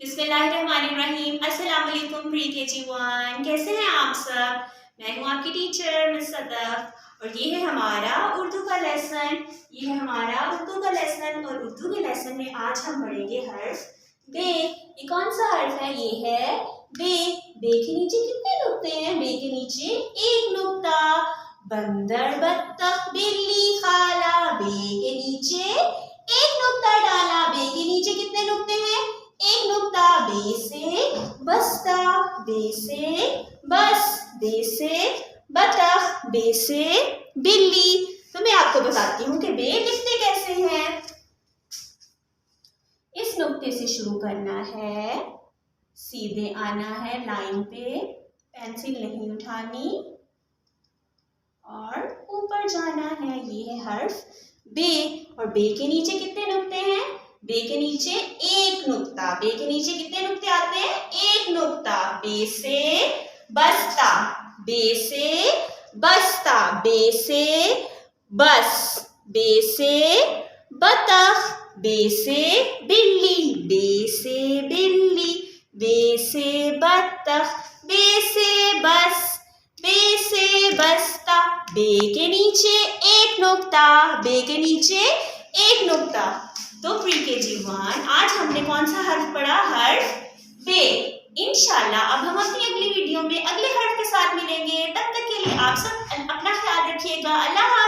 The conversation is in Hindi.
बिस्मिल्लाहिर्रहमानिर्रहीम। अस्सलाम वालेकुम प्री KG1, कैसे हैं आप सब। मैं हूं आपकी टीचर मिस सदफ और ये है हमारा उर्दू का लेसन। और उर्दू के लेसन में आज हम पढ़ेंगे हर्फ बे। ये कौन सा हर्फ है? ये है बे। बे के नीचे कितने नुक्ते हैं? बे के नीचे एक नुक्ता। बंदर बत्तख बिल्ली खाला, बे के नीचे एक नुक्ता डाला। बे के नीचे कितने नुक्ते हैं? एक नुक्ता। बे से बस्ता, बे से बस, बे से बतख, बे से बिल्ली। तो मैं आपको बताती हूँ कि बे लिखते कैसे हैं। इस नुक्ते से शुरू करना है, सीधे आना है लाइन पे, पेंसिल नहीं उठानी और ऊपर जाना है। ये है हर्फ बे। और बे के नीचे कितने नुक्ते हैं? बे के नीचे एक नुक्ता। बे के नीचे कितने नुक्ते आते हैं? एक नुक्ता। बे से बस्ता, बे से बस्ता, बे से बस, बे से बतख, बे से बिल्ली, बे से बिल्ली, बे से बतख, बे से बस, बे से बस्ता। बे के नीचे एक नुक्ता, बे के नीचे एक नुक्ता। तो प्री KG1 आज हमने कौन सा हर्फ पढ़ा? हर्फ बे। इंशाल्लाह अब हम अपनी अगली वीडियो में अगले हर्फ के साथ मिलेंगे। तब तक के लिए आप सब अपना ख्याल रखिएगा। अल्लाह।